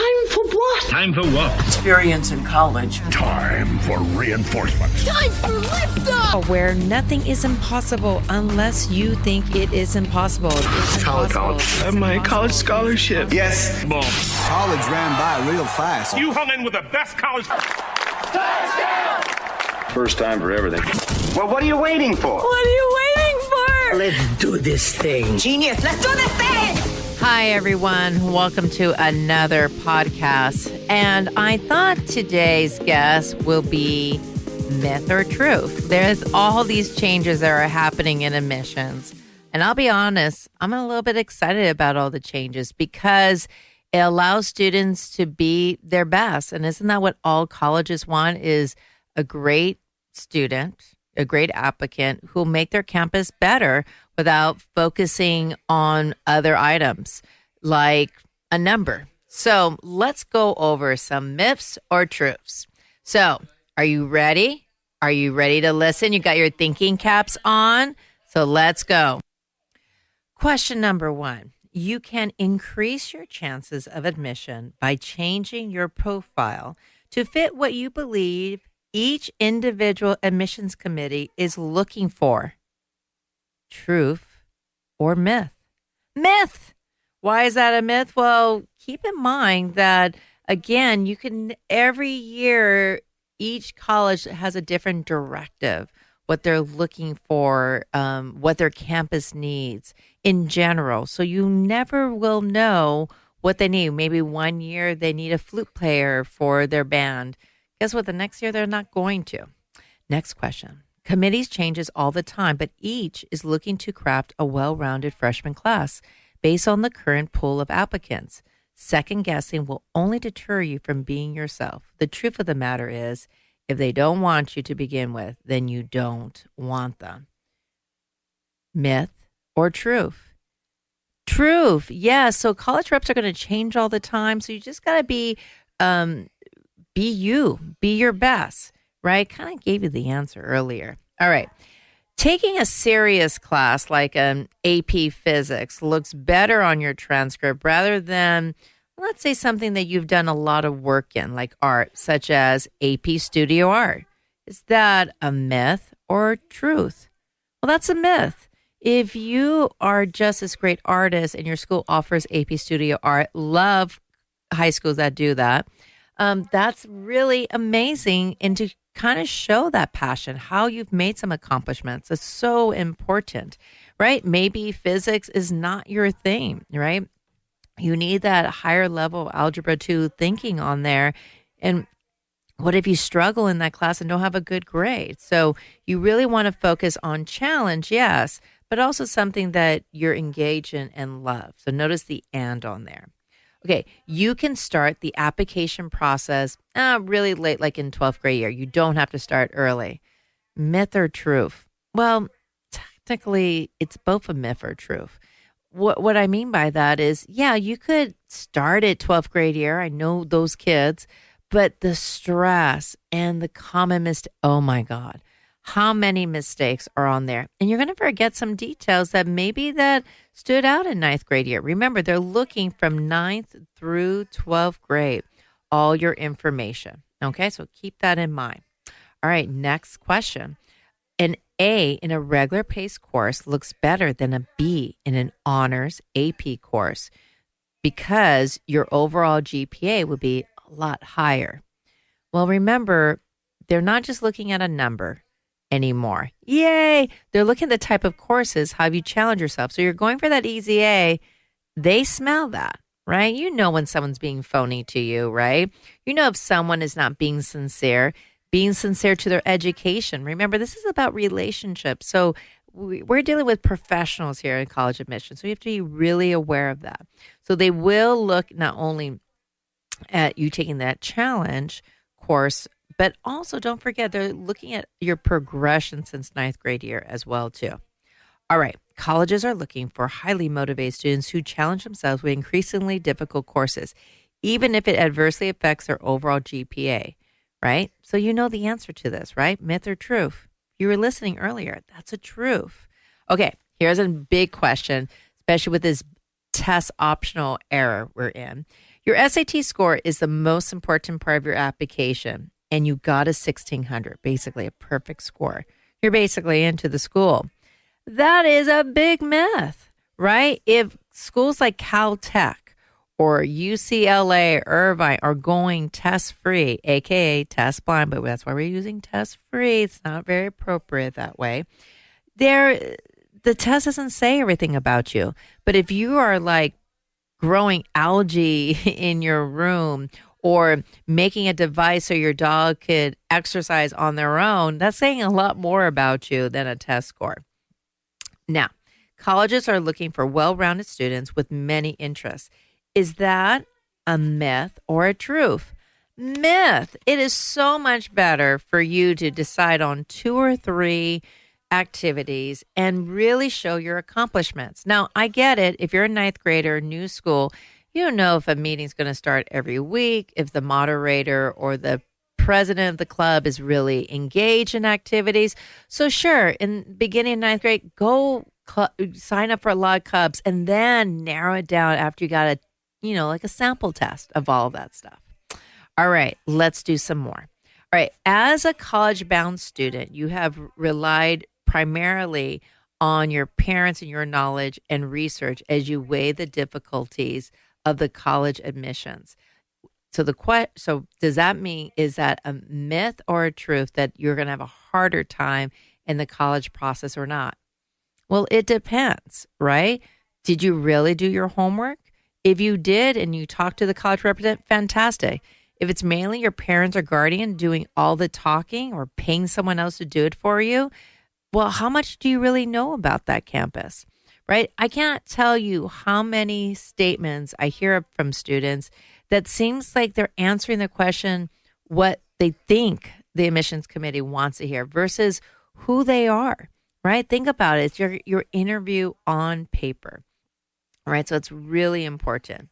Time for what? Time for what? Experience in college. Time for reinforcement. Time for liftoff! Where nothing is impossible unless you think it is impossible. College. I have my college scholarship. Yes. Boom. College ran by real fast. You hung in with the best college. First time for everything. Well, what are you waiting for? What are you waiting for? Let's do this thing. Genius, let's do this thing! Hi, everyone. Welcome to another podcast. And I thought today's guest will be myth or truth. There's all these changes that are happening in admissions. And I'll be honest, I'm a little bit excited about all the changes because it allows students to be their best. And isn't that what all colleges want, is a great student, a great applicant who will make their campus better without focusing on other items like a number. So let's go over some myths or truths. So are you ready? Are you ready to listen? You got your thinking caps on? So let's go. Question number 1. You can increase your chances of admission by changing your profile to fit what you believe each individual admissions committee is looking for. Truth or myth? Myth! Why is that a myth? Well, keep in mind that, again, you can, every year, each college has a different directive, what they're looking for, what their campus needs in general. So you never will know what they need. Maybe one year they need a flute player for their band. Guess what? The next year they're not going to. Next question. Committees changes all the time, but each is looking to craft a well-rounded freshman class based on the current pool of applicants. Second guessing will only deter you from being yourself. The truth of the matter is, if they don't want you to begin with, then you don't want them. Myth or truth? Truth. Yeah. So college reps are going to change all the time. So you just got to be you, be your best, right? Kind of gave you the answer earlier. All right. Taking a serious class like an AP Physics looks better on your transcript rather than, let's say, something that you've done a lot of work in, like art, such as AP Studio Art. Is that a myth or truth? Well, that's a myth. If you are just as great artist and your school offers AP Studio Art, love high schools that do that. That's really amazing. And to kind of show that passion, how you've made some accomplishments, is so important, right? Maybe physics is not your thing, right? You need that higher level algebra 2 thinking on there. And what if you struggle in that class and don't have a good grade? So you really want to focus on challenge, yes, but also something that you're engaged in and love. So notice the and on there. Okay, you can start the application process really late, like in 12th grade year. You don't have to start early. Myth or truth? Well, technically, it's both a myth or truth. What I mean by that is, yeah, you could start at 12th grade year. I know those kids, but the stress and the common mistake, oh my God, how many mistakes are on there? And you're going to forget some details that maybe that stood out in 9th grade year. Remember, they're looking from 9th through 12th grade, all your information. Okay, so keep that in mind. All right, next question. An A in a regular pace course looks better than a B in an honors AP course because your overall GPA would be a lot higher. Well, remember, they're not just looking at a number anymore. Yay! They're looking at the type of courses, how you challenge yourself. So you're going for that easy A. They smell that, right? You know when someone's being phony to you, right? You know if someone is not being sincere to their education. Remember, this is about relationships. So we're dealing with professionals here in college admission. So you have to be really aware of that. So they will look not only at you taking that challenge course, but also don't forget they're looking at your progression since 9th grade year as well, too. All right. Colleges are looking for highly motivated students who challenge themselves with increasingly difficult courses, even if it adversely affects their overall GPA, right? So you know the answer to this, right? Myth or truth? You were listening earlier. That's a truth. Okay. Here's a big question, especially with this test optional era we're in. Your SAT score is the most important part of your application, and you got a 1600, basically a perfect score. You're basically into the school. That is a big myth, right? If schools like Caltech or UCLA or Irvine are going test-free, aka test-blind, but that's why we're using test-free. It's not very appropriate that way. The test doesn't say everything about you. But if you are like growing algae in your room or making a device so your dog could exercise on their own, that's saying a lot more about you than a test score. Now, colleges are looking for well-rounded students with many interests. Is that a myth or a truth? Myth. It is so much better for you to decide on 2 or 3 activities and really show your accomplishments. Now, I get it. If you're a 9th grader, new school, you don't know if a meeting's going to start every week, if the moderator or the president of the club is really engaged in activities. So sure, in beginning of 9th grade, go sign up for a lot of clubs and then narrow it down after you got like a sample test of all of that stuff. All right, let's do some more. All right, as a college-bound student, you have relied primarily on your parents and your knowledge and research as you weigh the difficulties of the college admissions. So does that mean, is that a myth or a truth that you're going to have a harder time in the college process or not? Well, it depends, right? Did you really do your homework? If you did and you talked to the college representative, fantastic. If it's mainly your parents or guardian doing all the talking or paying someone else to do it for you, well, how much do you really know about that campus, right? I can't tell you how many statements I hear from students that seems like they're answering the question what they think the admissions committee wants to hear versus who they are, right? Think about it. It's your interview on paper. All right, so it's really important,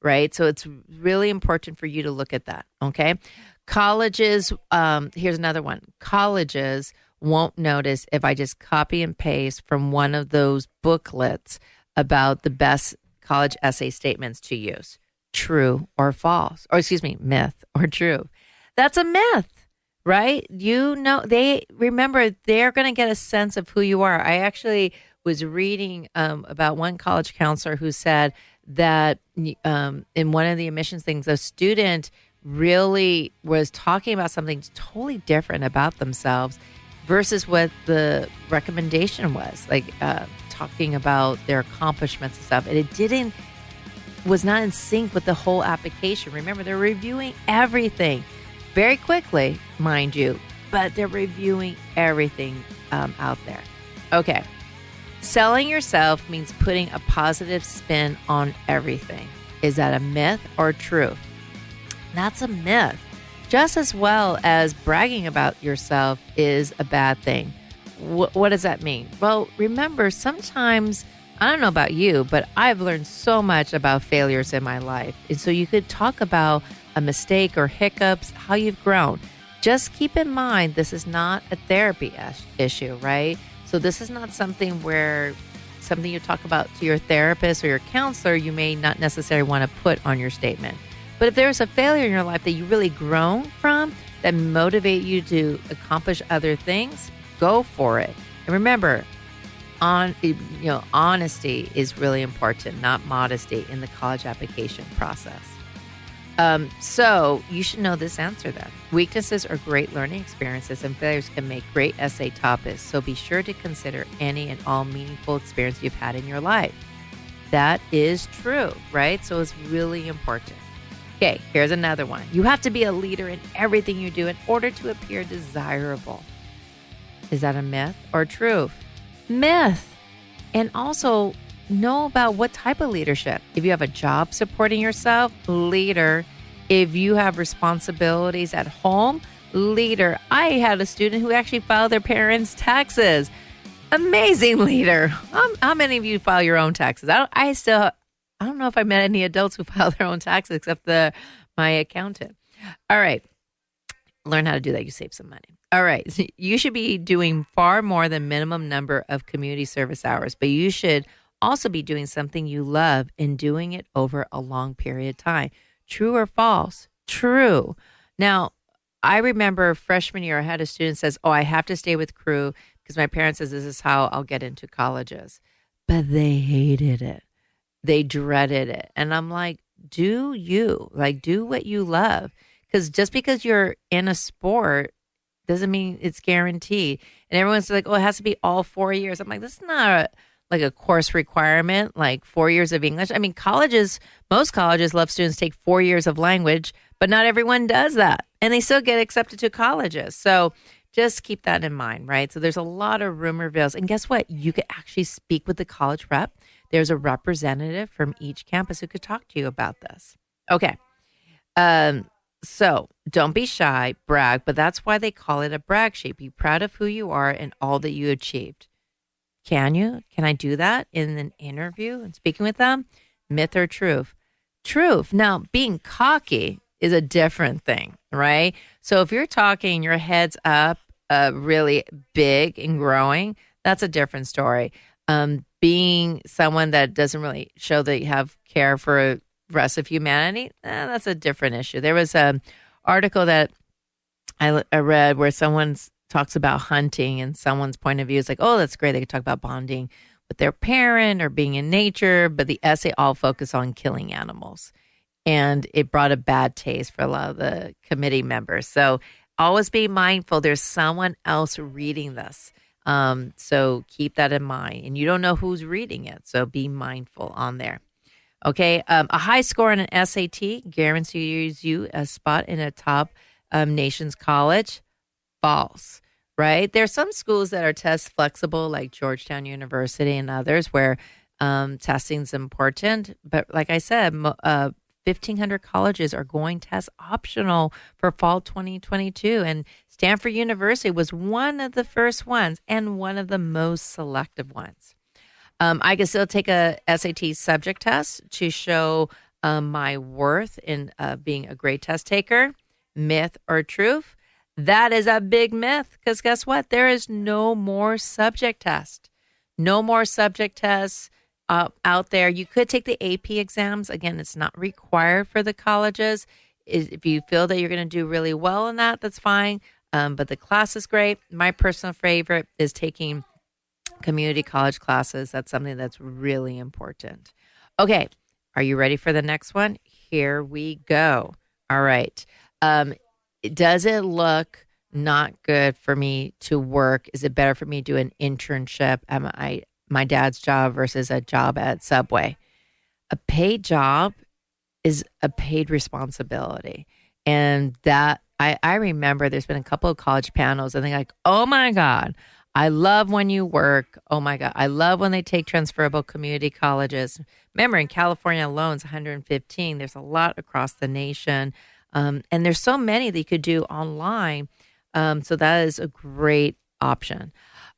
right? So it's really important for you to look at that, okay? Colleges, here's another one. Colleges won't notice if I just copy and paste from one of those booklets about the best college essay statements to use. True or false, or myth or true. That's a myth, right? They're going to get a sense of who you are. I actually was reading about one college counselor who said that in one of the admissions things, a student really was talking about something totally different about themselves versus what the recommendation was, like talking about their accomplishments and stuff. And it was not in sync with the whole application. Remember, they're reviewing everything very quickly, mind you, but they're reviewing everything out there. Okay. Selling yourself means putting a positive spin on everything. Is that a myth or truth? That's a myth. Just as well as bragging about yourself is a bad thing. What does that mean? Well, remember, sometimes, I don't know about you, but I've learned so much about failures in my life. And so you could talk about a mistake or hiccups, how you've grown. Just keep in mind, this is not a therapy issue, right? So this is not something you talk about to your therapist or your counselor, you may not necessarily want to put on your statement. But if there's a failure in your life that you really grown from, that motivate you to accomplish other things, go for it. And remember, honesty is really important, not modesty in the college application process. So you should know this answer then. Weaknesses are great learning experiences and failures can make great essay topics. So be sure to consider any and all meaningful experience you've had in your life. That is true, right? So it's really important. Okay, here's another one. You have to be a leader in everything you do in order to appear desirable. Is that a myth or truth? Myth. And also know about what type of leadership. If you have a job supporting yourself, leader. If you have responsibilities at home, leader. I had a student who actually filed their parents' taxes. Amazing leader. How many of you file your own taxes? I don't know if I met any adults who file their own taxes except my accountant. All right. Learn how to do that. You save some money. All right. You should be doing far more than minimum number of community service hours, but you should also be doing something you love and doing it over a long period of time. True or false? True. Now, I remember freshman year, I had a student says, I have to stay with crew because my parents says this is how I'll get into colleges. But they hated it. They dreaded it. And I'm like, do you? Like, do what you love. Because just because you're in a sport doesn't mean it's guaranteed. And everyone's like, it has to be all 4 years. I'm like, this is not like a course requirement, like 4 years of English. I mean, most colleges love students take 4 years of language, but not everyone does that. And they still get accepted to colleges. So just keep that in mind, right? So there's a lot of rumor mills. And guess what? You could actually speak with the college rep. There's a representative from each campus who could talk to you about this. Okay. So don't be shy, brag, but that's why they call it a brag sheet. Be proud of who you are and all that you achieved. Can you? Can I do that in an interview and speaking with them? Myth or truth? Truth. Now, being cocky is a different thing, right? So if you're talking, your head's up, really big and growing, that's a different story. Being someone that doesn't really show that you have care for the rest of humanity, that's a different issue. There was an article that I read where someone talks about hunting and someone's point of view is like, that's great. They could talk about bonding with their parent or being in nature, but the essay all focused on killing animals. And it brought a bad taste for a lot of the committee members. So always be mindful. There's someone else reading this. So keep that in mind. And you don't know who's reading it. So be mindful on there. Okay. A high score on an SAT guarantees you a spot in a top nation's college. False, right? There's some schools that are test flexible, like Georgetown University and others, where testing is important. But like I said, 1,500 colleges are going test optional for fall 2022. And Stanford University was one of the first ones and one of the most selective ones. I can still take a SAT subject test to show my worth in being a great test taker. Myth or truth? That is a big myth because guess what? There is no more subject test. No more subject tests out there. You could take the AP exams. Again, it's not required for the colleges. If you feel that you're going to do really well in that, that's fine. But the class is great. My personal favorite is taking community college classes. That's something that's really important. Okay. Are you ready for the next one? Here we go. All right. Does it look not good for me to work? Is it better for me to do an internship at my dad's job versus a job at Subway? A paid job is a paid responsibility. And that I remember there's been a couple of college panels and they're like, oh my God, I love when you work. Oh my God, I love when they take transferable community colleges. Remember, in California alone, it's 115. There's a lot across the nation. And there's so many that you could do online. So that is a great option.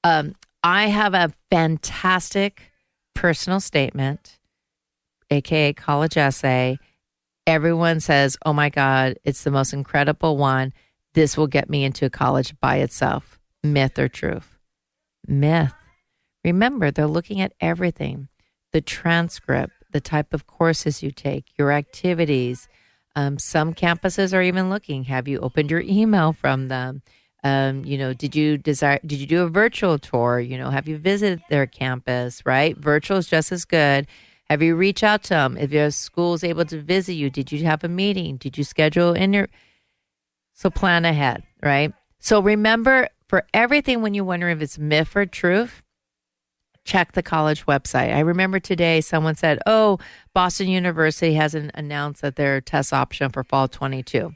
I have a fantastic personal statement, AKA college essay. Everyone says, oh my God, it's the most incredible one. This will get me into college by itself. Myth or truth? Myth. Remember, they're looking at everything. The transcript, the type of courses you take, your activities. Some campuses are even looking. Have you opened your email from them? Did you do a virtual tour? Have you visited their campus, right? Virtual is just as good. Have you reached out to them? If your school is able to visit you, did you have a meeting? Did you schedule so plan ahead, right? So remember, for everything when you wonder if it's myth or truth, check the college website. I remember today someone said, Boston University hasn't announced that their test option for fall 22.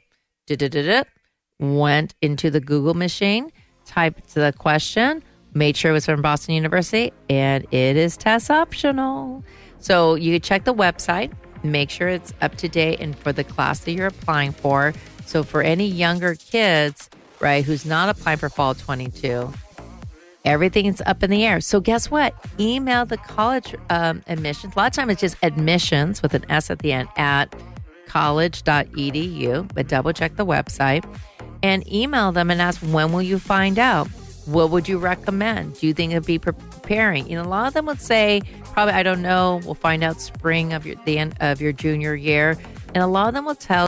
Went into the Google machine, typed the question, made sure it was from Boston University, and it is test optional. So you check the website, make sure it's up to date and for the class that you're applying for. So for any younger kids, right, who's not applying for fall 22, everything is up in the air. So guess what? Email the college admissions. A lot of times it's just admissions with an S at the end at college.edu, but double check the website and email them and ask, when will you find out? What would you recommend? Do you think it'd be preparing? A lot of them would say, probably, I don't know. We'll find out spring of the end of your junior year. And a lot of them will tell